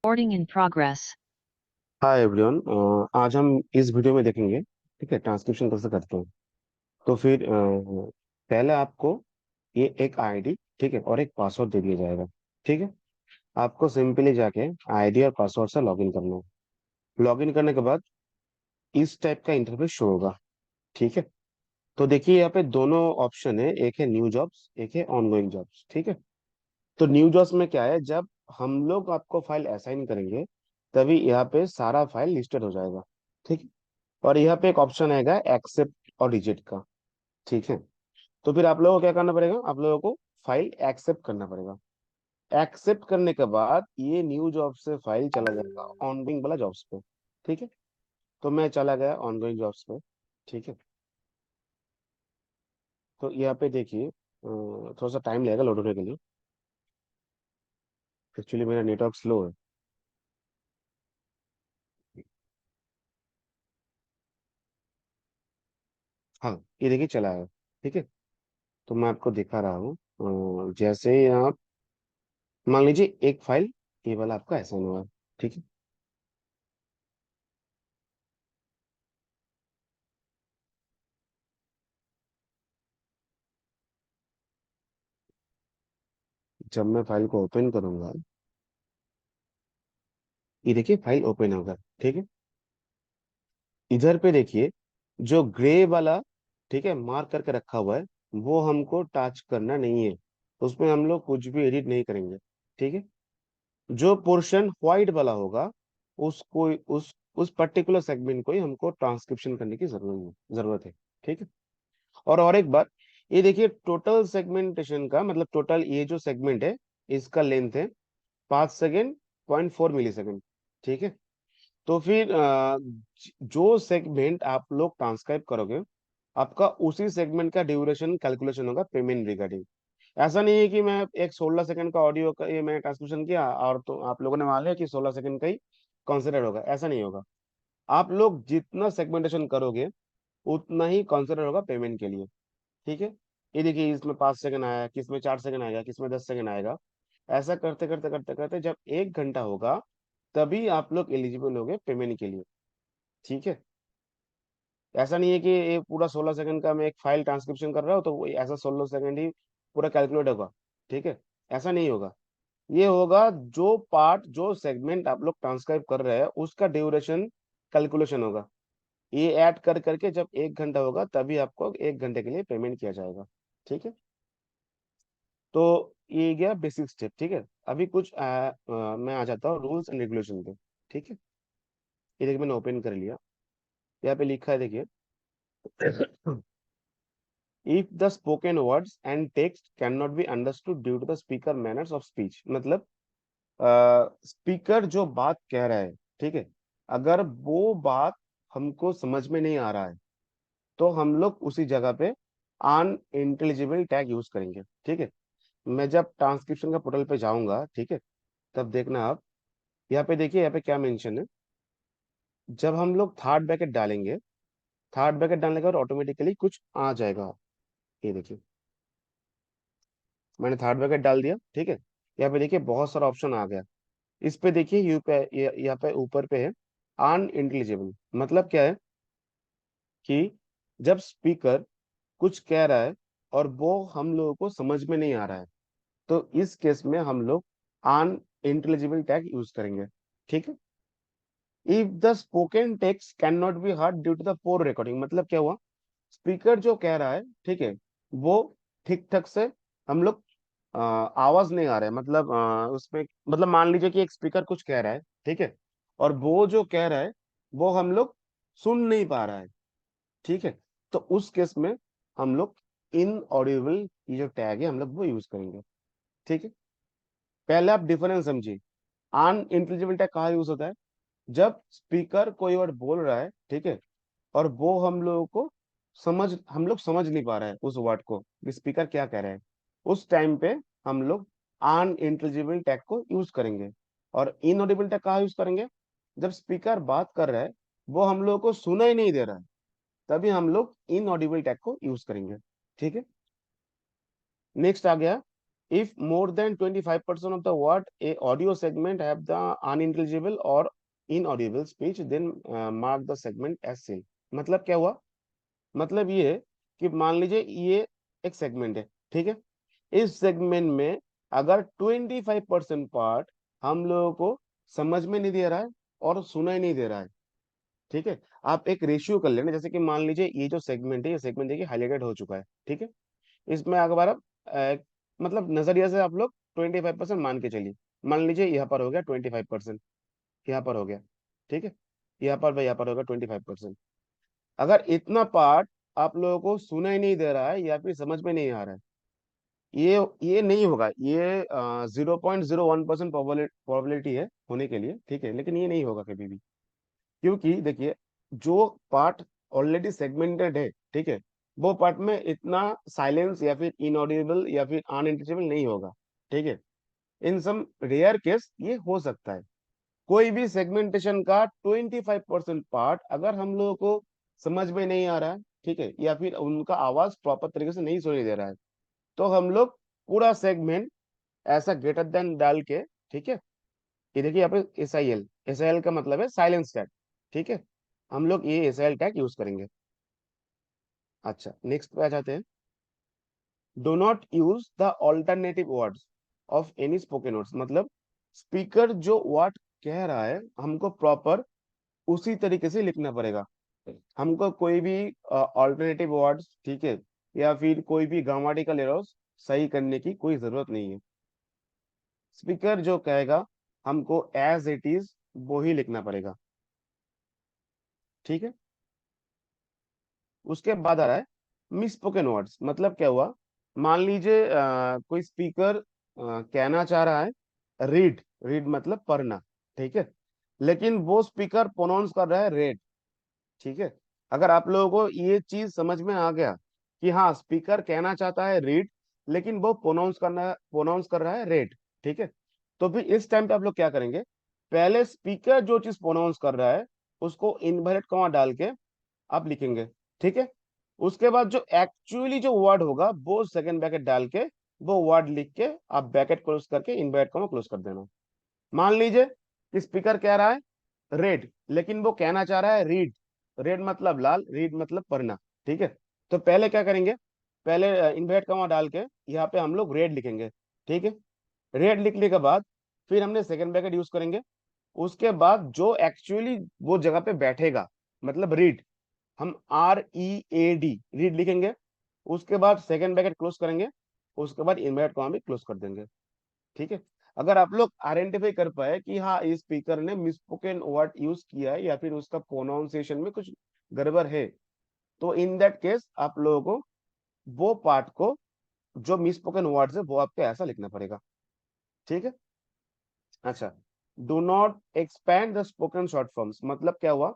Recording in progress. Hi everyone. आज हम इस वीडियो में देखेंगे, ठीक है, ट्रांसक्रिप्शन कैसे करते हैं। तो फिर पहले आपको ये एक आईडी, ठीक है, और एक पासवर्ड दे दिया जाएगा। ठीक है, आपको सिंपली जाके आईडी और पासवर्ड से लॉगिन करना है। लॉगिन करने के बाद इस टाइप का इंटरफेस शो होगा। ठीक है, तो देखिए यहाँ पे दोनों ऑप्शन है, एक है न्यू जॉब्स, एक है ऑनगोइंग जॉब्स। ठीक है, तो न्यू जॉब्स में क्या है, जब हम लोग आपको फाइल असाइन करेंगे तभी यहाँ पे सारा फाइल लिस्टेड हो जाएगा। ठीक है, और यहाँ पे एक ऑप्शन आएगा एक्सेप्ट और रिजेक्ट का। ठीक है, तो फिर आप लोगों को क्या करना पड़ेगा, आप लोगों को फाइल एक्सेप्ट करना पड़ेगा। एक्सेप्ट करने के बाद ये न्यू जॉब से फाइल चला जाएगा ऑनगोइंग वाला जॉब्स पे। ठीक है, तो मैं चला गया ऑनगोइंग जॉब्स पे। ठीक है, तो यहाँ पे देखिए थोड़ा सा टाइम लगेगा लोड होने के लिए। एक्चुअली मेरा नेटवर्क स्लो है। हाँ, ये देखिए चला है। ठीक है, तो मैं आपको दिखा रहा हूँ। जैसे ही आप मान लीजिए एक फाइल ये वाला आपका असाइन हुआ है। ठीक है, जब मैं फाइल को ओपन करूंगा, ये देखिए फाइल ओपन होगा। ठीक है, इधर पे देखिए जो ग्रे वाला, ठीक है, मार्क करके रखा हुआ है, वो हमको टच करना नहीं है। उसमें हम लोग कुछ भी एडिट नहीं करेंगे। ठीक है, जो पोर्शन व्हाइट वाला होगा उसको, उस पर्टिकुलर सेगमेंट को ही हमको ट्रांसक्रिप्शन करने की जरूरत है। ठीक है, और एक बात, ये देखिए टोटल सेगमेंटेशन का मतलब टोटल ये जो सेगमेंट है इसका लेंथ है 5 सेकेंड 0.4 मिली सेकेंड। ठीक है, तो फिर जो सेगमेंट आप लोग ट्रांसक्राइब करोगे आपका उसी सेगमेंट का ड्यूरेशन कैलकुलेशन होगा पेमेंट रिगार्डिंग। ऐसा नहीं है कि मैं एक 16 सेकंड का ऑडियो का ये मैंने ट्रांसक्रिप्शन किया और तो आप लोगों ने मान लिया कि 16 सेकंड का ही कंसिडर होगा, ऐसा नहीं होगा। आप लोग जितना सेगमेंटेशन करोगे उतना ही कंसिडर होगा पेमेंट के लिए। ठीक है, ये देखिए इसमें 5 सेकंड आया, किसमें 4 सेकंड आएगा, किसमें 10 सेकंड आएगा। ऐसा करते करते करते करते जब 1 घंटा होगा तभी आप लोग एलिजिबल होगे पेमेंट के लिए। ठीक है, ऐसा नहीं है कि ये पूरा 16 सेकंड का मैं एक फाइल ट्रांसक्रिप्शन कर रहा हूँ तो वो ऐसा 16 सेकंड ही पूरा कैलकुलेट होगा। ठीक है, ऐसा नहीं होगा। ये होगा जो पार्ट जो सेगमेंट आप लोग ट्रांसक्राइब कर रहे हैं उसका ड्यूरेशन कैलकुलेशन होगा। ये ऐड कर करके जब 1 घंटा होगा तभी आपको 1 घंटे के लिए पेमेंट किया जाएगा। ठीक है, तो ये गया बेसिक स्टेप। ठीक है, अभी कुछ मैं आ जाता हूँ रूल्स एंड रेगुलेशन पे। ठीक है, ये देखिए मैंने ओपन कर लिया। यहाँ पे लिखा है देखिए if the spoken words and text can not be understood due to the speaker manners of speech, मतलब स्पीकर जो बात कह रहा है, ठीक है, अगर वो बात हमको समझ में नहीं आ रहा है तो हम लोग उसी जगह पे अन इंटेलिजिबल टैग यूज करेंगे। ठीक है, मैं जब ट्रांसक्रिप्शन का पोर्टल पे जाऊंगा, ठीक है, तब देखना आप यहाँ पे देखिए, यहाँ पे क्या मेंशन है। जब हम लोग थर्ड ब्रैकेट डालेंगे, थर्ड ब्रैकेट डालने के बाद ऑटोमेटिकली कुछ आ जाएगा। ये देखिए मैंने थर्ड ब्रैकेट डाल दिया। ठीक है, यहाँ पे देखिए बहुत सारा ऑप्शन आ गया। इस पे देखिए यू पे यहाँ पे ऊपर पे है अनइंटेलिजिबल, मतलब क्या है कि जब स्पीकर कुछ कह रहा है और वो हम लोगों को समझ में नहीं आ रहा है तो इस केस में हम लोग अनइंटेलिजिबल टैग यूज करेंगे। ठीक है, if the spoken text can not be heard due to the poor recording, मतलब क्या हुआ, स्पीकर जो कह रहा है, ठीक है, वो ठीक ठाक से हम लोग आवाज नहीं आ रहा है, मतलब उसमें मतलब मान लीजिए कि एक स्पीकर कुछ कह रहा है, ठीक है, और वो जो कह रहा है वो हम लोग सुन नहीं पा रहा है। ठीक है, तो उस केस में हम लोग इन ऑडिबल ये जो टैग है हम लोग वो यूज करेंगे। ठीक है, पहले आप डिफरेंस समझिए। अन इंटेलिजिबल टैग कहाँ यूज होता है, जब स्पीकर कोई वर्ड बोल रहा है, ठीक है, और वो हम लोगों को हम लोग समझ नहीं पा रहे हैं उस वर्ड को स्पीकर क्या कह रहे हैं, उस टाइम पे हम लोग अनइंटेलिजिबल टैग को यूज करेंगे। और इनऑडिबल टैग कहाँ यूज करेंगे, जब स्पीकर बात कर रहा है वो हम लोगों को सुना ही नहीं दे रहा है तभी हम लोग इनऑडिबल टैग को यूज करेंगे। ठीक है, नेक्स्ट आ गया if more than 25% of the word a audio segment have the unintelligible or inaudible speech, then mark the segment as seen। मतलब क्या हुआ? मतलब ये है कि मान लीजिए ये एक सेगमेंट है, ठीक है। इस सेगमेंट में अगर 25% पार्ट हम लोगों को समझ में नहीं दे रहा है और सुनाई नहीं दे रहा है, ठीक है। आप एक रेशियो कर लेना, जैसे कि मान लीजिए ये जो सेगमेंट है, ये सेगमेंट देखिए हाईलाइटेड हो चुका है, ठीक है। इसमें अगर आप मतलब नजरिया से आप लोग 25% मान के चलिए। मान लीजिए यहाँ पर हो गया 25%, यहाँ पर हो गया, ठीक है। यहाँ पर भाई, यहाँ पर होगा 25%। अगर इतना पार्ट आप लोगों को सुना ही नहीं दे रहा है या फिर समझ में नहीं आ रहा है, ये नहीं होगा। ये 0.01% प्रोबेबिलिटी है होने के लिए, ठीक है, लेकिन ये नहीं होगा कभी भी। क्योंकि देखिए, जो पार्ट ऑलरेडी सेगमेंटेड है, ठीक है, वो पार्ट में इतना साइलेंस या फिर इनऑडिबल या फिर अनइंटेलिजिबल नहीं होगा, ठीक है। इन सम रेयर केस ये हो सकता है। कोई भी सेगमेंटेशन का 25% पार्ट अगर हम लोगों को समझ में नहीं आ रहा है, ठीक है, या फिर उनका आवाज प्रॉपर तरीके से नहीं सुनाई दे रहा है, तो हम लोग पूरा सेगमेंट ऐसा ग्रेटर देन डाल के, ठीक है, ये देखिए यहाँ पे एस आई एल का मतलब है साइलेंस टैग, ठीक है। हम लोग ये S I L tag use करेंगे। अच्छा, नेक्स्ट पे आ जाते हैं। Do not use the alternative words of any spoken words. मतलब स्पीकर जो वर्ड कह रहा है, हमको प्रॉपर उसी तरीके से लिखना पड़ेगा। हमको कोई भी ऑल्टरनेटिव वर्ड्स, ठीक है, या फिर कोई भी ग्रामेटिकल एरर्स सही करने की कोई जरूरत नहीं है। स्पीकर जो कहेगा हमको एज इट इज वो ही लिखना पड़ेगा, ठीक है। उसके बाद आ रहा है मिस स्पोकन वर्ड्स। मतलब क्या हुआ? मान लीजिए कोई स्पीकर कहना चाह रहा है रीड, रीड मतलब पढ़ना, ठीक है, लेकिन वो स्पीकर प्रोनाउंस कर रहा है रेड, ठीक है। अगर आप लोगों को ये चीज समझ में आ गया कि हाँ, स्पीकर कहना चाहता है रीड, लेकिन वो प्रोनाउंस कर रहा है रेड, ठीक है, तो फिर इस टाइम पे आप लोग क्या करेंगे? पहले स्पीकर जो चीज प्रोनाउंस कर रहा है उसको इनवर्टेड कॉमा डाल के आप लिखेंगे, ठीक है। उसके बाद जो एक्चुअली जो वर्ड होगा वो सेकंड ब्रैकेट डाल के वो वर्ड लिख के आप ब्रैकेट क्लोज करके इनवर्टेड कॉमा क्लोज कर देना। मान लीजिए कि स्पीकर कह रहा है रेड, लेकिन वो कहना चाह रहा है रीड। रेड मतलब लाल, रीड मतलब पढ़ना, ठीक है। तो पहले क्या करेंगे? पहले इनवर्ट कॉमा डाल के यहाँ पे हम लोग रेड लिखेंगे, ठीक है। रेड लिखने के बाद फिर हमने सेकंड ब्रैकेट यूज करेंगे। उसके बाद जो एक्चुअली वो जगह पे बैठेगा, मतलब रीड, हम READ रीड लिखेंगे। उसके बाद सेकंड ब्रैकेट क्लोज करेंगे। उसके बाद इनवर्ट कॉमा भी क्लोज कर देंगे, ठीक है। अगर आप लोग आइडेंटिफाई कर पाए कि हाँ, इस स्पीकर ने मिसस्पोकन वर्ड यूज किया है या फिर उसका प्रोनाउंसिएशन में कुछ गड़बड़ है, तो इन दैट केस आप लोगों को वो पार्ट को, जो मिसस्पोकन वर्ड्स है, वो आपको ऐसा लिखना पड़ेगा, ठीक है। अच्छा, do not expand the spoken short forms. मतलब क्या हुआ?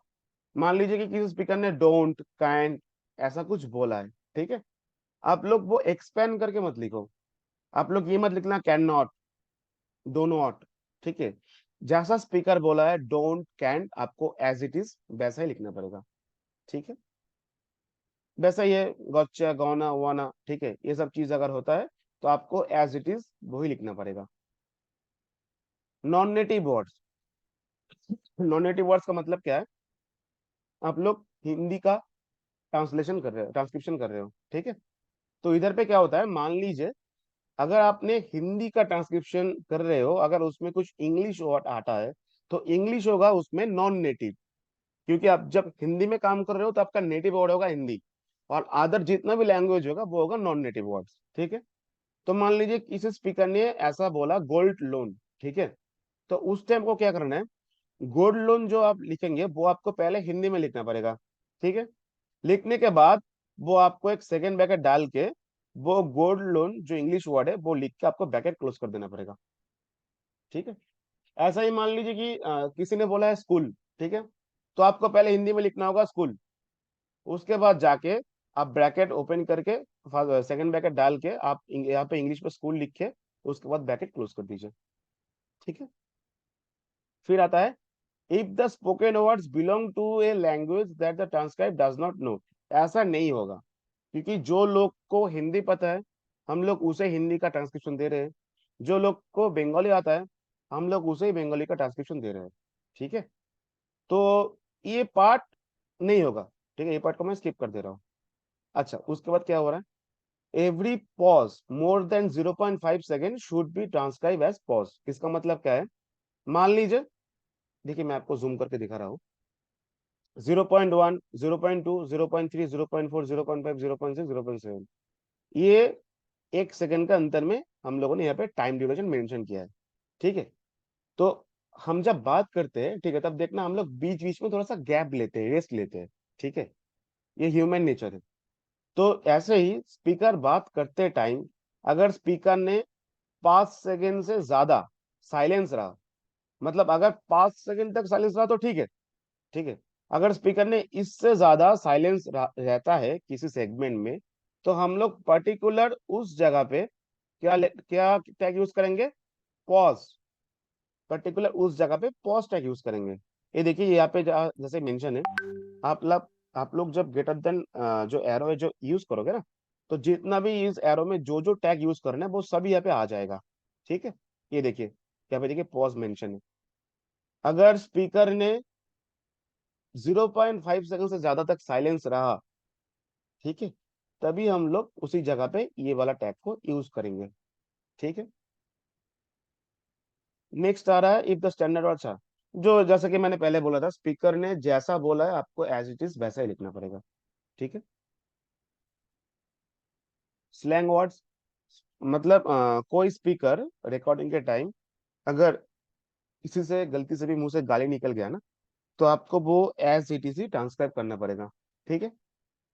मान लीजिए कि किसी स्पीकर ने डोंट, काइंड ऐसा कुछ बोला है, ठीक है। आप लोग वो एक्सपैंड करके मत लिखो। आप लोग ये मत लिखना कैन नॉट, डो नॉट, ठीक है। जैसा स्पीकर बोला है डोंट, कैन, आपको एज इट इज वैसा ही लिखना पड़ेगा, ठीक है। वैसा ये गच्चा, गौना, वाना, ठीक है, ये सब चीज अगर होता है तो आपको एज इट इज वही लिखना पड़ेगा। Non native words. Non native words का मतलब क्या है? आप लोग हिंदी का ट्रांसलेशन कर रहे हो, ट्रांसक्रिप्शन कर रहे हो, ठीक है। तो इधर पे क्या होता है, मान लीजिए अगर आपने हिंदी का ट्रांसक्रिप्शन कर रहे हो, अगर उसमें कुछ इंग्लिश वर्ड आता है, तो इंग्लिश होगा उसमें नॉन नेटिव। क्योंकि आप जब हिंदी में काम कर रहे हो तो आपका नेटिव वर्ड होगा हिंदी, और अदर जितना भी लैंग्वेज होगा वो होगा नॉन नेटिव वर्ड्स, ठीक है। तो मान लीजिए किसी स्पीकर ने ऐसा बोला गोल्ड लोन, ठीक है। तो उस टाइम को क्या करना है? गोल्ड लोन जो आप लिखेंगे वो आपको पहले हिंदी में लिखना पड़ेगा, ठीक है। लिखने के बाद वो आपको एक सेकंड ब्रैकेट डाल के वो गोल्ड लोन जो इंग्लिश वर्ड है वो लिख के आपको ब्रैकेट क्लोज कर देना पड़ेगा, ठीक है। ऐसा ही मान लीजिए कि किसी ने बोला है स्कूल, ठीक है, तो आपको पहले हिंदी में लिखना होगा स्कूल। उसके बाद जाके आप ब्रैकेट ओपन करके सेकंड ब्रैकेट डाल के आप यहाँ पे इंग्लिश में स्कूल लिख के उसके बाद ब्रैकेट क्लोज कर दीजिए, ठीक है। फिर आता है if the spoken words belong to a language that the transcribe does not know. ऐसा नहीं होगा, क्योंकि जो लोग को हिंदी पता है हम लोग उसे हिंदी का ट्रांसक्रिप्शन दे रहे हैं। जो लोग को बंगाली आता है, हम लोग उसे ही बंगाली का ट्रांसक्रिप्शन दे रहे हैं। ठीक है। तो ये पार्ट नहीं होगा। ठीक है, ये पार्ट को मैं स्किप कर दे रहा हूँ। अच्छा, उसके बाद क्या हो रहा है, every pause more than 0.5 second should be transcribe as pause. इसका मतलब क्या है, मान लीजिए, देखिए मैं आपको जूम करके दिखा रहा हूँ। 0.1, 0.2, 0.3, 0.4, 0.5, 0.6, 0.7, ये 1 सेकेंड का अंतर में हम लोगों ने यहाँ पे टाइम ड्यूरेशन मेंशन किया है। ठीक है। तो हम जब बात करते हैं, ठीक है, तब देखना हम लोग बीच बीच में थोड़ा सा गैप लेते हैं, रेस्ट लेते हैं। ठीक है, ये ह्यूमन नेचर है। तो ऐसे ही स्पीकर बात करते टाइम, अगर स्पीकर ने 5 सेकेंड से ज्यादा साइलेंस रहा, मतलब अगर 5 सेकेंड तक साइलेंस रहा तो ठीक है। ठीक है। अगर स्पीकर ने इससे ज्यादा साइलेंस रहता है किसी सेगमेंट में, तो हम लोग पर्टिकुलर उस जगह पे क्या टैग यूज करेंगे, पॉज। पर्टिकुलर उस जगह पे पॉज टैग यूज करेंगे। ये देखिए यहाँ पे जैसे मेंशन है, आप लोग जब ग्रेटर देन जो एरो है जो यूज करोगे ना, तो जितना भी इस एरो में जो जो टैग यूज करना है वो सभी यहाँ पे आ जाएगा। ठीक है। ये देखिए यहाँ पे देखिए पॉज मेंशन है। अगर स्पीकर ने 0.5 सेकंड से ज्यादा तक साइलेंस रहा, ठीक है, तभी हम लोग उसी जगह पे ये वाला टैग को यूज करेंगे। ठीक है। नेक्स्ट आ रहा है इफ द स्टैंडर्ड। अच्छा, जो जैसा कि मैंने पहले बोला था, स्पीकर ने जैसा बोला है आपको एज इट इज वैसा ही लिखना पड़ेगा। ठीक है। स्लैंग वर्ड्स, मतलब कोई स्पीकर रिकॉर्डिंग के टाइम अगर किसी से गलती से भी मुंह से गाली निकल गया ना, तो आपको वो एज इट इज ही ट्रांसक्राइब करना पड़ेगा। ठीक है।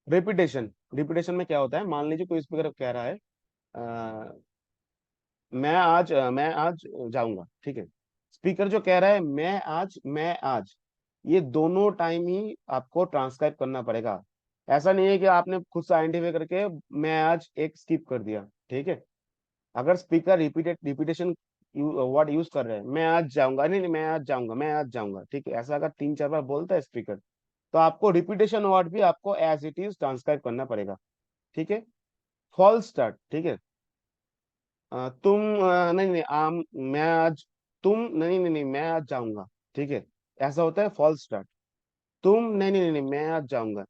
रिपीटेशन, रिपीटेशन में क्या होता है, मान लीजिए कोई स्पीकर कह रहा है मैं आज जाऊंगा। ठीक है। स्पीकर जो कह रहा है मैं आज, ये दोनों टाइम ही आपको ट्रांसक्राइब करना पड़ेगा। ऐसा नहीं है कि आपने खुद से आइडेंटिफाई करके मैं आज एक स्किप कर दिया। ठीक है। अगर स्पीकर रिपीटेशन वर्ड यूज कर रहे हैं, मैं आज जाऊंगा, नहीं नहीं मैं आज जाऊंगा, मैं आज जाऊंगा, ठीक है, ऐसा अगर 3-4 बार बोलता है स्पीकर, तो आपको रिपीटेशन वर्ड भी आपको एज इट इज ट्रांसक्राइब करना पड़ेगा। ठीक है। फॉल्स स्टार्ट, ठीक है, नहीं नहीं मैं आज, तुम नहीं नहीं नहीं मैं आज जाऊंगा। ठीक है, ऐसा होता है फॉल्स स्टार्ट। तुम नहीं नहीं नहीं नहीं, मैं आज जाऊंगा,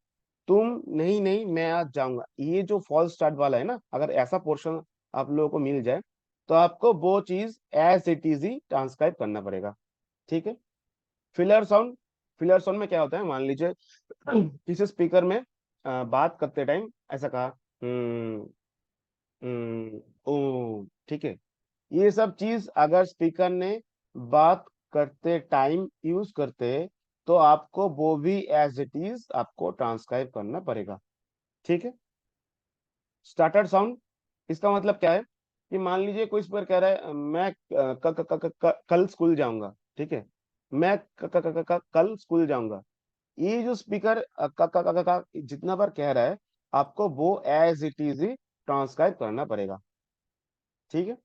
तुम नहीं नहीं मैं आज जाऊंगा, ये जो फॉल्स स्टार्ट वाला है ना, अगर ऐसा पोर्शन आप लोगों को मिल जाए, तो आपको वो चीज एज इट इज ही ट्रांसक्राइब करना पड़ेगा। ठीक है। फिलर साउंड, फिलर साउंड में क्या होता है, मान लीजिए किसी स्पीकर में बात करते टाइम ऐसा कहा, हम्म ओ, ठीक है, ये सब चीज अगर स्पीकर ने बात करते टाइम यूज करते, तो आपको वो भी एज इट इज आपको ट्रांसक्राइब करना पड़ेगा। ठीक है। स्टार्टर साउंड, इसका मतलब क्या है, कि मान लीजिए कोई स्पीकर कह रहा है मैं कल स्कूल जाऊंगा। ठीक है, मैं कल स्कूल जाऊंगा। ये जो स्पीकर जितना बार कह रहा है, आपको वो एज इट इज ही ट्रांसक्राइब करना पड़ेगा। ठीक है।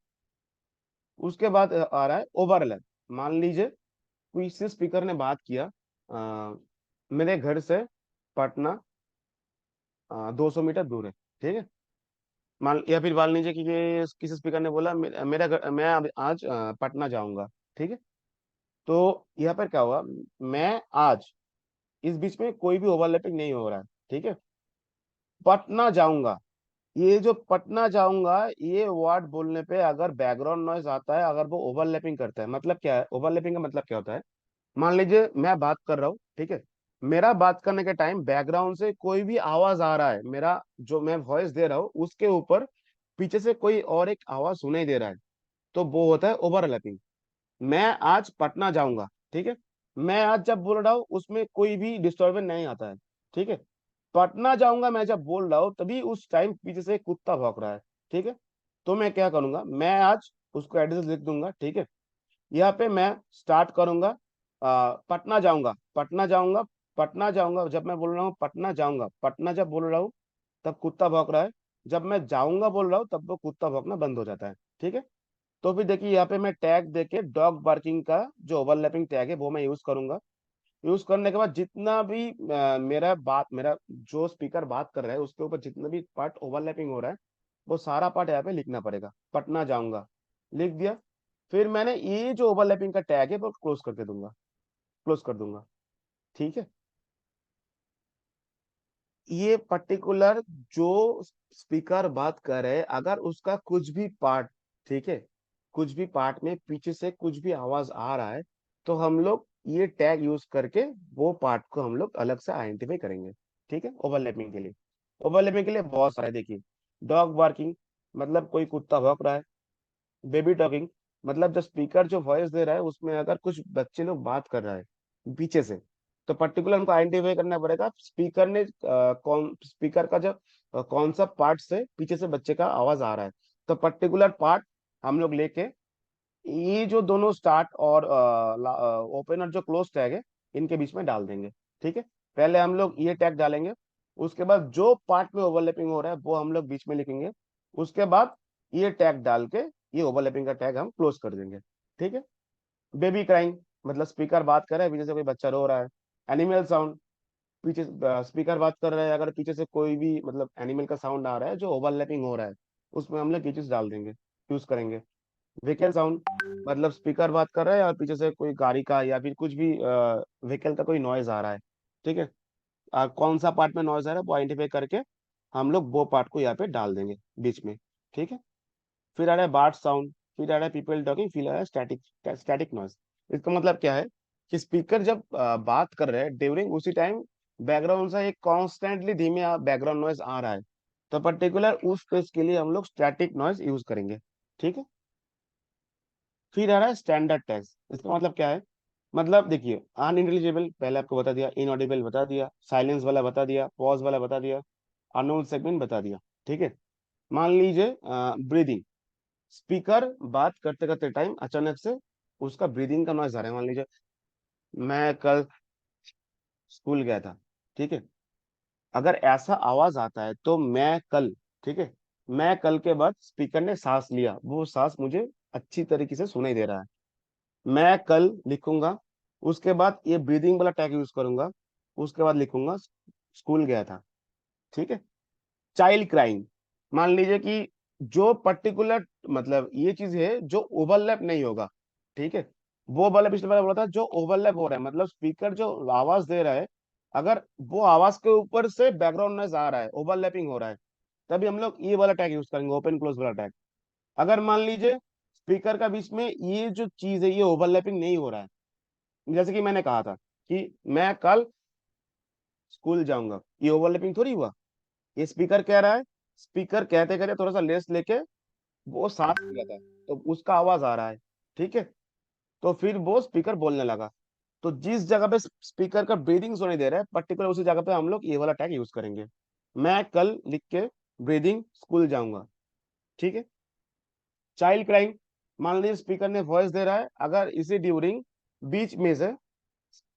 उसके बाद आ रहा है ओवरलैप। मान लीजिए किसी स्पीकर ने बात किया, मेरे घर से पटना 200 मीटर दूर है। ठीक है। मान या फिर मान लीजिए कि ये किसी स्पीकर ने बोला मेरा घर, मैं आज पटना जाऊंगा। ठीक है। तो यहाँ पर क्या हुआ, मैं आज, इस बीच में कोई भी ओवरलैपिंग नहीं हो रहा है। ठीक है। पटना जाऊंगा, ये जो पटना जाऊंगा, ये वर्ड बोलने पे अगर बैकग्राउंड नॉइज आता है, अगर वो ओवरलैपिंग करता है, मतलब क्या है, ओवरलैपिंग का मतलब क्या होता है, मान लीजिए मैं बात कर रहा हूँ, ठीक है, मेरा बात करने के टाइम बैकग्राउंड से कोई भी आवाज आ रहा है, मेरा जो मैं वॉइस दे रहा हूँ उसके ऊपर पीछे से कोई और एक आवाज सुनाई दे रहा है, तो वो होता है ओवरलैपिंग। मैं आज पटना जाऊंगा, ठीक है, मैं आज जब बोल रहा हूँ उसमें कोई भी डिस्टर्बेंस नहीं आता है। ठीक है। पटना जाऊंगा मैं जब बोल रहा हूँ, तभी उस टाइम पीछे से कुत्ता भौंक रहा है। ठीक है। तो मैं क्या करूंगा, मैं आज उसको एड्रेस लिख दूंगा। ठीक है। यहाँ पे मैं स्टार्ट करूंगा, पटना जाऊंगा, पटना जाऊंगा, पटना जाऊंगा, जब मैं बोल रहा हूँ पटना जाऊंगा, पटना जब बोल रहा हूँ तब कुत्ता भौंक रहा है, जब मैं जाऊंगा बोल रहा हूँ तब वो कुत्ता भौंकना बंद हो जाता है। ठीक है। तो फिर देखिए यहाँ पे मैं टैग देके डॉग बार्किंग का जो ओवरलैपिंग टैग है वो मैं यूज करूंगा। यूज करने के बाद जितना भी मेरा जो स्पीकर बात कर रहा है उसके ऊपर जितना भी पार्ट ओवरलैपिंग हो रहा है, वो सारा पार्ट यहाँ पे लिखना पड़ेगा। पटना जाऊंगा, लिख दिया। फिर मैंने ये जो ओवरलैपिंग का टैग है वो क्लोज करके दूंगा, क्लोज कर दूंगा। ठीक है। ये पर्टिकुलर जो स्पीकर बात कर रहे हैं, अगर उसका कुछ भी पार्ट, ठीक है, कुछ भी पार्ट में पीछे से कुछ भी आवाज आ रहा है, तो हम लोग ये टैग यूज करके वो पार्ट को हम लोग अलग से आइडेंटिफाई करेंगे। ठीक है। ओवरलैपिंग के लिए, ओवरलैपिंग के लिए बहुत सारे देखिए। डॉग बार्किंग, मतलब कोई कुत्ता भौंक रहा है। बेबी टॉकिंग, मतलब जो स्पीकर जो वॉइस दे रहा है उसमें अगर कुछ बच्चे लोग बात कर रहा है पीछे से, तो पर्टिकुलर हमको आइडेंटिफाई करना पड़ेगा स्पीकर ने कौन, स्पीकर का जो कौन सा पार्ट से पीछे से बच्चे का आवाज आ रहा है। तो पर्टिकुलर पार्ट हम लोग लेके ये जो दोनों स्टार्ट और ओपन और जो क्लोज टैग है इनके बीच में डाल देंगे। ठीक है। पहले हम लोग ये टैग डालेंगे, उसके बाद जो पार्ट में ओवरलैपिंग हो रहा है वो हम लोग बीच में लिखेंगे, उसके बाद ये टैग डाल के ये ओवरलैपिंग का टैग हम क्लोज कर देंगे। ठीक है। बेबी क्राइंग, मतलब स्पीकर बात कर रहा है, पीछे से कोई बच्चा रो रहा है। एनिमल साउंड, पीछे स्पीकर बात कर रहा है, अगर पीछे से कोई भी मतलब एनिमल का साउंड आ रहा है जो ओवरलैपिंग हो रहा है, उसमें हम लोग ये चीज डाल देंगे, यूज करेंगे। व्हीकल साउंड, मतलब स्पीकर बात कर रहा है और पीछे से कोई गाड़ी का या फिर कुछ भी व्हीकल का कोई नॉइज आ रहा है। ठीक है। कौन सा पार्ट में नॉइज आ रहा है वो आइडेंटिफाई करके हम लोग वो पार्ट को यहाँ पे डाल देंगे बीच में। ठीक है। फिर आ रहा है बार्ड साउंड, फिर आ रहा है पीपल टॉकिंग, फिर आ रहा है स्टैटिक, स्टैटिक नॉइज। इसका मतलब क्या है कि स्पीकर जब बात कर रहे हैं ड्यूरिंग उसी टाइम बैकग्राउंड से एक कॉन्स्टेंटली धीमे बैकग्राउंड नॉइज आ रहा है, तो पर्टिकुलर उस केस के लिए हम लोग स्टैटिक नॉइज यूज करेंगे। ठीक है। फिर आ रहा है स्टैंडर्ड टेक्स्ट। इसका मतलब क्या है, मतलब देखिए अनइंटेलिजिबल पहले आपको बता दिया, इनऑडिबल बता दिया, साइलेंस वाला बता दिया, पॉज वाला बता दिया, अननोन सेगमेंट बता दिया। ठीक है। मान लीजिए ब्रीदिंग, स्पीकर बात करते करते टाइम अचानक से उसका ब्रीदिंग का नॉइज आ रहा है। मान लीजिए मैं कल स्कूल गया था। ठीक है। अगर ऐसा आवाज आता है तो मैं कल, ठीक है, मैं कल के बाद स्पीकर ने सांस लिया, वो सांस मुझे अच्छी तरीके से सुनाई दे रहा है। मैं कल लिखूंगा, उसके बाद ये ब्रीदिंग वाला टैग यूज करूंगा, उसके बाद लिखूंगा स्कूल गया था। ठीक है। चाइल्ड क्राइम, मान लीजिए कि जो पर्टिकुलर मतलब ये चीज है जो ओवरलैप नहीं होगा। ठीक है। वो वाला पिछले बार बोला था जो ओवरलैप हो रहा है, मतलब स्पीकर जो आवाज दे रहा है, अगर वो आवाज के ऊपर से बैकग्राउंड नॉइज आ रहा है, ओवरलैपिंग हो रहा है, तभी हम लोग ये वाला टैग यूज करेंगे, ओपन क्लोज वाला टैग। अगर मान लीजिए स्पीकर का बीच में ये जो चीज है ये ओवरलैपिंग नहीं हो रहा है, जैसे कि मैंने कहा था कि मैं कल स्कूल जाऊंगा, ये ओवरलैपिंग थोड़ी हुआ। ये स्पीकर कह रहा है, स्पीकर कहते कहते थोड़ा सा लेस लेके वो सांस लिया था, तो उसका आवाज आ रहा है। ठीक है। तो फिर वो स्पीकर बोलने लगा, तो जिस जगह पे स्पीकर का ब्रीदिंग सुनाई दे रहा है पर्टिकुलर उसी जगह पे हम लोग ये वाला टैग यूज करेंगे। मैं कल लिख के ब्रीदिंग स्कूल जाऊंगा। ठीक है। चाइल्ड क्राइम, मान लीजिए स्पीकर ने वॉइस दे रहा है, अगर इसी ड्यूरिंग बीच में से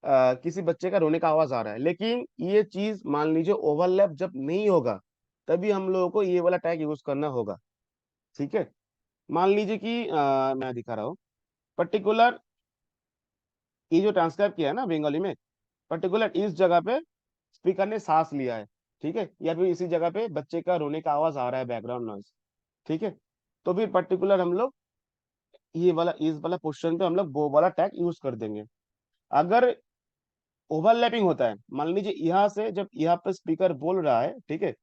किसी बच्चे का रोने का आवाज आ रहा है, लेकिन ये चीज मान लीजिए ओवरलैप जब नहीं होगा, तभी हम लोगों को ये वाला टैग यूज करना होगा। ठीक है। मान लीजिए कि मैं दिखा रहा हूँ पर्टिकुलर, ये जो ट्रांसक्राइब किया है ना बंगाली में, पर्टिकुलर इस जगह पे स्पीकर ने सांस लिया है। ठीक है। या फिर इसी जगह पे बच्चे का रोने का आवाज आ रहा है, बैकग्राउंड नॉइज। ठीक है। तो फिर पर्टिकुलर हम लोग ये वाला इस वाला पोर्शन पे हम लोग वो वाला टैग यूज कर देंगे। अगर ओवरलैपिंग होता है, मान लीजिए यहाँ से जब यहाँ पे स्पीकर बोल रहा है, ठीक है,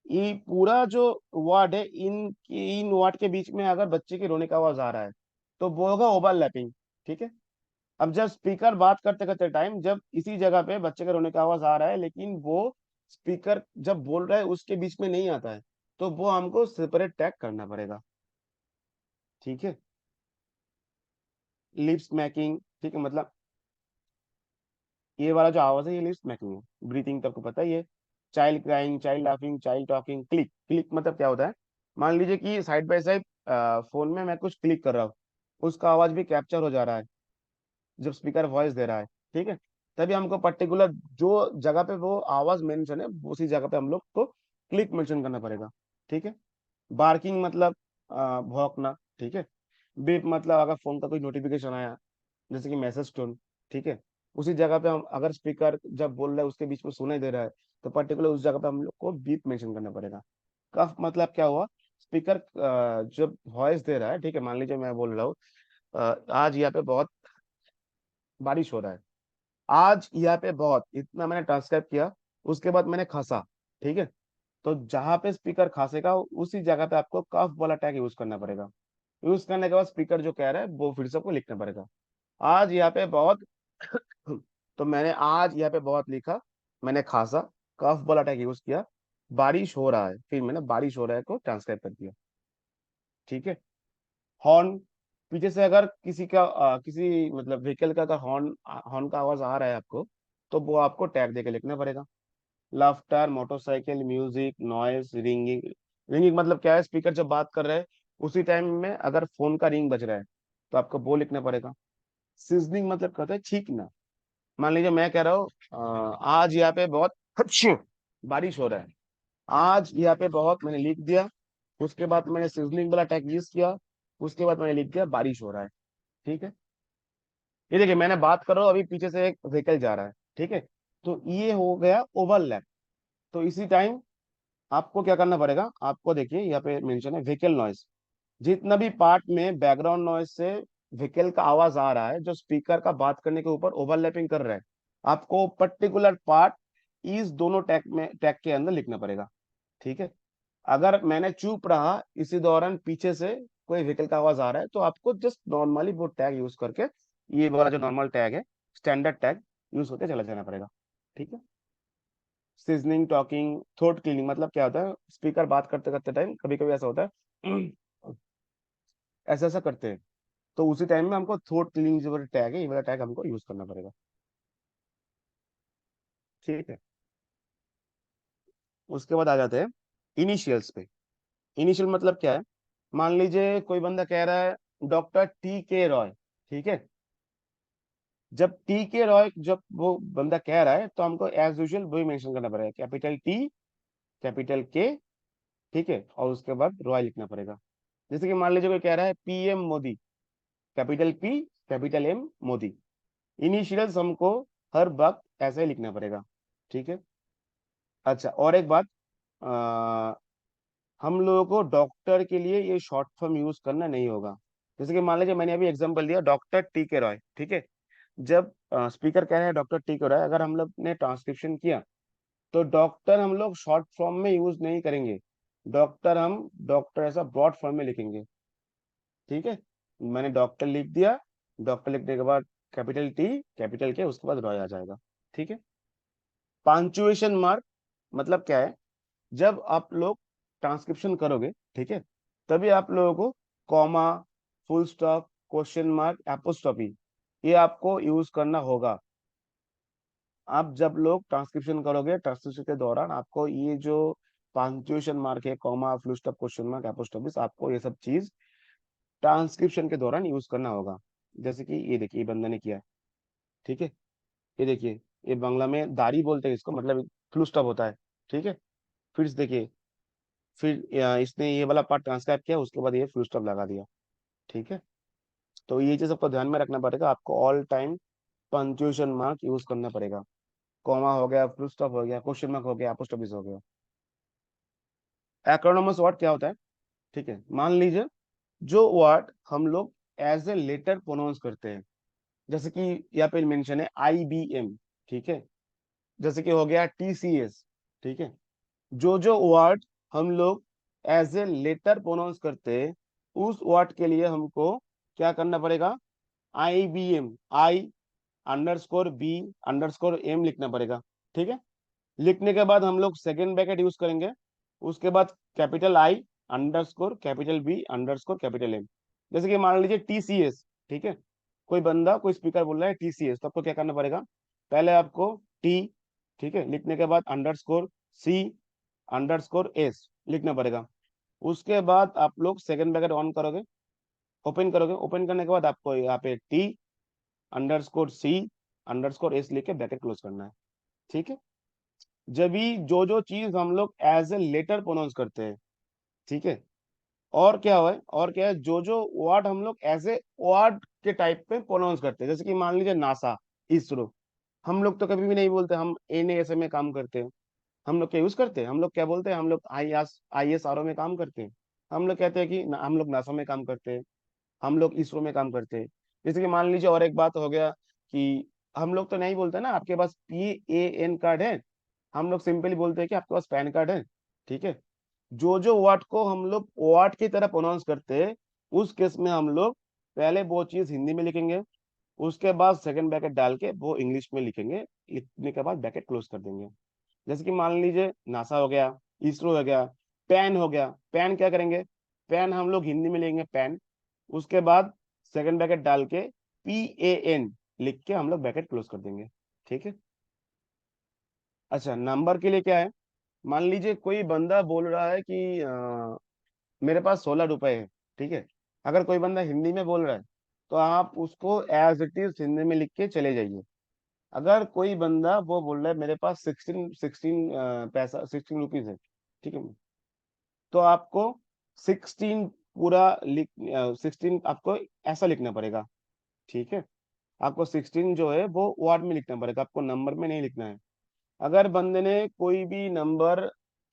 ये पूरा जो वर्ड है इन वर्ड के बीच में अगर बच्चे के रोने का आवाज आ रहा है, तो वो होगा ओवरलैपिंग। ठीक है। अब जब स्पीकर बात करते करते टाइम जब इसी जगह पे बच्चे का रोने का आवाज आ रहा है, लेकिन वो स्पीकर जब बोल रहा है उसके बीच में नहीं आता है, तो वो हमको सेपरेट टैग करना पड़ेगा। ठीक है। लिप्स मैकिंग, ठीक है, मतलब ये वाला जो आवाज है ये लिप्स मैकिंग है। ब्रीथिंग तो आपको पता ही है। Child crying, child laughing, child talking, click, click मतलब क्या होता है, मान लीजिए कि साइड बाय साइड फोन में मैं कुछ क्लिक कर रहा हूँ, उसका आवाज भी कैप्चर हो जा रहा है जब स्पीकर वॉइस दे रहा है। ठीक है। तभी हमको पर्टिकुलर जो जगह पे वो आवाज मेंशन है उसी जगह पे हम लोग को क्लिक मेंशन करना पड़ेगा। ठीक है। बार्किंग मतलब भौंकना। ठीक है। बीप मतलब अगर फोन का कोई नोटिफिकेशन आया, जैसे कि मैसेज टोन, ठीक है, उसी जगह पे हम अगर स्पीकर जब बोल रहा है उसके बीच में सुनाई दे रहा है, तो पर्टिकुलर उस जगह पे हम लोग को बीप मेंशन करना पड़ेगा। कफ मतलब क्या हुआ, स्पीकर जब वॉइस दे रहा है, ठीक है, मान लीजिए मैं बोल रहा हूँ आज यहाँ पे बहुत बारिश हो रहा है, आज यहाँ पे बहुत, इतना मैंने ट्रांसक्राइब किया, उसके बाद मैंने खासा, ठीक है, तो जहां पे स्पीकर खांसेगा उसी जगह पे आपको कफ वाला टैग यूज करना पड़ेगा। यूज करने के बाद स्पीकर जो कह रहा है वो फिर से आपको लिखना पड़ेगा। आज यहाँ पे बहुत तो मैंने आज यहाँ पे बहुत लिखा, मैंने खासा, कफ वाला टैग यूज किया, बारिश हो रहा है, फिर मैंने बारिश हो रहा है को ट्रांसक्राइब कर दिया। ठीक है। हॉर्न, पीछे से अगर किसी का किसी मतलब व्हीकल का अगर हॉर्न हॉर्न का आवाज आ रहा है आपको, तो वो आपको टैग देके लिखना पड़ेगा। Laughter, motorcycle, music, noise, ringing. Ringing मतलब क्या है, स्पीकर जब बात कर रहे हैं उसी टाइम में अगर फोन का रिंग बज रहा है तो आपको वो लिखना पड़ेगा। सीजनिंग मतलब कहता है छींकना। मान लीजिए मैं कह रहा हूँ आज यहाँ पे बहुत अच्छी बारिश हो रहा है, आज यहाँ पे बहुत मैंने लिख दिया, उसके बाद मैंने सीजनिंग वाला टैग यूज किया, उसके बाद मैंने लिख दिया बारिश हो रहा है। ठीक है। ये देखिए मैंने बात कर रहा हूँ, अभी पीछे से एक व्हीकल जा रहा है, ठीक है, तो ये हो गया ओवरलैप। तो इसी टाइम आपको क्या करना पड़ेगा, आपको देखिए यहाँ पे मेंशन है व्हीकल नॉइस। जितना भी पार्ट में बैकग्राउंड नॉइस से व्हीकल का आवाज आ रहा है जो स्पीकर का बात करने के ऊपर ओवरलैपिंग कर रहा है, आपको पर्टिकुलर पार्ट इस दोनों टैग के अंदर लिखना पड़ेगा। ठीक है। अगर मैंने चुप रहा इसी दौरान पीछे से कोई व्हीकल का आवाज आ रहा है, तो आपको जस्ट नॉर्मली वो टैग यूज करके, ये वाला जो नॉर्मल टैग है, स्टैंडर्ड टैग यूज होकर चला जाना पड़ेगा। ठीक है। सीजनिंग, टॉकिंग, थ्रोट क्लीनिंग मतलब क्या होता है, स्पीकर बात करते करते टाइम कभी कभी ऐसा होता है ऐसा ऐसा करते हैं, तो उसी टाइम में हमको थ्रोट क्लीनिंग जो टैग है, ये वाला टैग हमको यूज करना पड़ेगा। ठीक है। उसके बाद आ जाते हैं इनिशियल्स पे। इनिशियल मतलब क्या है, मान लीजिए कोई बंदा कह रहा है डॉक्टर टी के रॉय। ठीक है। जब टी के रॉय जब वो बंदा कह रहा है तो हमको एज यूजुअल वही मेंशन करना पड़ेगा, कैपिटल टी, कैपिटल के, ठीक है, और उसके बाद रॉय लिखना पड़ेगा। जैसे कि मान लीजिए कोई कह रहा है PM Modi, capital P, capital M, Modi. Initials हमको हर वक्त ऐसे ही लिखना पड़ेगा। ठीक है। अच्छा, और एक बात, आ, हम लोगों को डॉक्टर के लिए ये शॉर्ट फॉर्म यूज करना नहीं होगा। जैसे कि मान लीजिए मैंने अभी एग्जांपल दिया डॉक्टर टी के रॉय, ठीक है, जब स्पीकर कह रहे हैं डॉक्टर टी के रॉय, अगर हम लोग ने ट्रांसक्रिप्शन किया तो डॉक्टर हम लोग शॉर्ट फॉर्म में यूज नहीं करेंगे, डॉक्टर हम डॉक्टर ऐसा ब्रॉड फॉर्म में लिखेंगे। ठीक है। मैंने डॉक्टर लिख दिया, डॉक्टर लिखने के बाद कैपिटल टी, कैपिटल के, उसके बाद रॉय आ जाएगा। ठीक है। पंक्चुएशन मार्क मतलब क्या है, जब आप लोग ट्रांसक्रिप्शन करोगे, ठीक है, तभी आप लोगों को comma, full stop, question mark, apostrophe, ये आपको यूज करना होगा। आप जब लोग ट्रांसक्रिप्शन करोगे, ट्रांसक्रिप्शन के दौरान आपको ये जो पंक्चुएशन मार्क है, comma, full stop, question mark, apostrophe, आपको ये सब चीज ट्रांसक्रिप्शन के दौरान यूज करना होगा। जैसे कि ये देखिए ये बंदा ने किया है, ठीक है, ये देखिए, ये बांग्ला में दारी बोलते हैं इसको, मतलब फुल स्टॉप होता है। ठीक है। फिर से देखिए, फिर इसने ये वाला पार्ट ट्रांसक्राइब किया, उसके बाद ये फुल स्टॉप लगा दिया। ठीक है। तो ये चीज आपको ध्यान में रखना पड़ेगा, आपको all time punctuation mark use करना पड़ेगा। कॉमा हो गया, फुल स्टॉप हो गया, क्वेश्चन मार्क हो गया, अपोस्ट्रोफिस हो गया। एक्रोनोमस वर्ड क्या होता है, ठीक है, मान लीजिए जो वर्ड हम लोग एज ए लेटर प्रोनाउंस करते हैं, जैसे कि यहाँ पे मेंशन है IBM, ठीक है, जैसे कि हो गया TCS। ठीक है। जो जो वर्ड हम लोग एज ए लेटर प्रोनाउंस करते हैं, उस वर्ड के लिए हमको क्या करना पड़ेगा, IBM, I_B_M लिखना पड़ेगा। ठीक है। लिखने के बाद हम लोग सेकेंड ब्रैकेट यूज करेंगे, उसके बाद कैपिटल I_B_कैपिटल M। जैसे कि मान लीजिए TCS, ठीक है, कोई बंदा कोई स्पीकर बोल रहा है TCS, तो आपको क्या करना पड़ेगा, पहले आपको टी, ठीक है, लिखने के बाद _C_S लिखना पड़ेगा। उसके बाद आप लोग सेकेंड ब्रैकेट ऑन करोगे, ओपन करोगे, ओपन करने के बाद आपको यहाँ पे T_C_S लिख के ब्रैकेट क्लोज करना है। ठीक है। जब भी जो जो चीज हम लोग एज ए लेटर प्रोनाउंस करते हैं, ठीक है, और क्या है, और क्या है, जो जो वर्ड हम लोग एज ए वर्ड के टाइप पे प्रोनाउंस करते हैं, जैसे कि मान लीजिए नासा, इसरो, हम लोग तो कभी भी नहीं बोलते हम NASA में काम करते हैं। हम लोग क्या यूज करते हैं, हम लोग क्या बोलते हैं, हम लोग ISRO में काम करते हैं। हम लोग कहते हैं कि हम लोग नासा में काम करते हैं, हम लोग इसरो में काम करते हैं। जैसे कि मान लीजिए और एक बात हो गया कि हम लोग तो नहीं बोलते ना आपके पास PAN कार्ड है, हम लोग सिंपली बोलते हैं कि आपके पास पैन कार्ड है। ठीक है। जो जो वर्ड को हम लोग वर्ड की तरह प्रोनाउंस करते हैं, उस केस में हम लोग पहले वो चीज हिंदी में लिखेंगे, उसके बाद सेकंड ब्रैकेट डाल के वो इंग्लिश में लिखेंगे, लिखने के बाद ब्रैकेट क्लोज कर देंगे। जैसे कि मान लीजिए नासा हो गया, इसरो हो गया, पैन हो गया। पैन क्या करेंगे, पैन हम लोग हिंदी में लेंगे पैन, उसके बाद सेकंड ब्रैकेट डाल के PAN लिख के हम लोग ब्रैकेट क्लोज कर देंगे। ठीक है। अच्छा, नंबर के लिए क्या है, मान लीजिए कोई बंदा बोल रहा है कि मेरे पास 16 रुपए है। ठीक है। अगर कोई बंदा हिंदी में बोल रहा है तो आप उसको एज इट इज हिंदी में लिख के चले जाइए। अगर कोई बंदा वो बोल रहा है मेरे पास 16 रुपीज है, ठीक है, तो आपको 16 पूरा लिख 16 आपको ऐसा लिखना पड़ेगा। ठीक है। आपको 16 जो है वो वर्ड में लिखना पड़ेगा, आपको नंबर में नहीं लिखना है। अगर बंदे ने कोई भी नंबर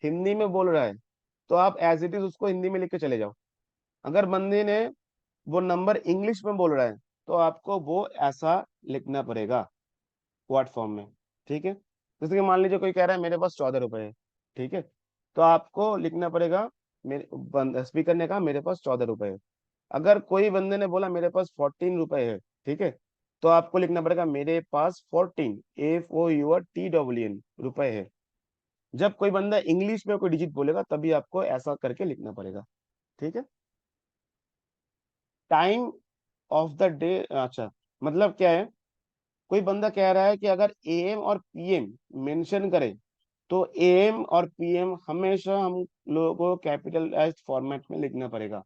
हिंदी में बोल रहा है तो आप एज इट इज उसको हिंदी में लिख के चले जाओ। अगर बंदे ने वो नंबर इंग्लिश में बोल रहा है तो आपको वो ऐसा लिखना पड़ेगा वर्ड फॉर्म में। ठीक है। जैसे कि मान लीजिए कोई कह रहा है मेरे पास 14 रुपए है। ठीक है। तो आपको लिखना पड़ेगा, मेरे स्पीकर ने कहा मेरे पास 14 रुपए है। अगर कोई बंदे ने बोला मेरे पास 14 रुपए है, ठीक है, तो आपको लिखना पड़ेगा मेरे पास 14 रुपए है। जब कोई बंदा इंग्लिश में कोई डिजिट बोलेगा तभी आपको ऐसा करके लिखना पड़ेगा। ठीक है। टाइम ऑफ द डे, अच्छा, मतलब क्या है, कोई बंदा कह रहा है कि अगर AM और PM मेंशन करे तो AM और PM हमेशा हम लोगों को कैपिटलाइज्ड फॉर्मेट में लिखना पड़ेगा।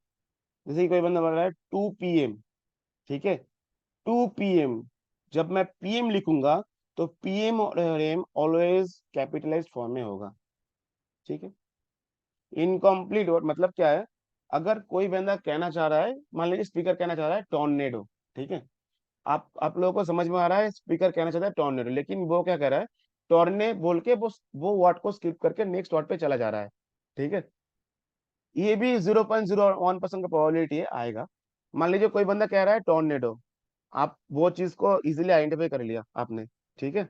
जैसे कि कोई बंदा बोल रहा है 2 PM, ठीक है, 2 PM, जब मैं PM लिखूंगा तो PM और AM ऑलवेज कैपिटलाइज्ड फॉर्म में होगा। ठीक है। इनकम्प्लीट वर्ड मतलब क्या है, अगर कोई बंदा कहना चाह रहा है, मान लीजिए स्पीकर कहना चाह रहा है टॉर्नेडो, ठीक है, आप लोगों को समझ में आ रहा है स्पीकर कहना चाहता है टॉर्नेडो, लेकिन वो क्या कह रहा है, टॉर्ने बोल के वो वर्ड को स्किप करके नेक्स्ट वर्ड पे चला जा रहा है। ठीक है। ये भी 0.01% का प्रोबेबिलिटी है आएगा। मान लीजिए कोई बंदा कह रहा है टॉर्नेडो, आप वो चीज को इजीली आइडेंटिफाई कर लिया आपने। ठीक है।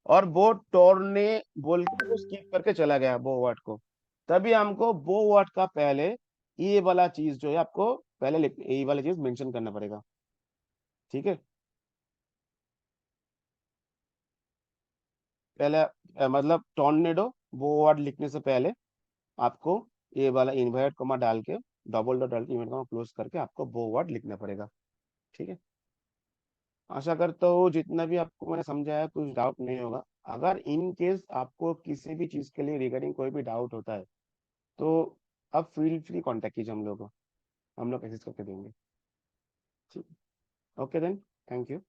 और वो टॉर्ने बोल के वो स्किप करके चला गया वो वर्ड को, तभी हमको वो वर्ड का पहले ये वाला चीज जो है आपको पहले ये वाला चीज मेंशन करना पड़ेगा। ठीक है। पहले मतलब टॉर्नेडो वो वर्ड लिखने से पहले आपको ये वाला इन्वर्ट कॉमा डाल के, डबल डॉट डाल के इन्वर्ट कॉमा क्लोज करके आपको वो वर्ड लिखना पड़ेगा। ठीक है। आशा करता हूँ जितना भी आपको मैंने समझाया कुछ डाउट नहीं होगा। अगर इन केस आपको किसी भी चीज के लिए रिगार्डिंग कोई भी डाउट होता है तो आप फील फ्री कांटेक्ट कीजिए हम लोग को, हम लोग एसेस करके देंगे। ठीक। Okay then, thank you.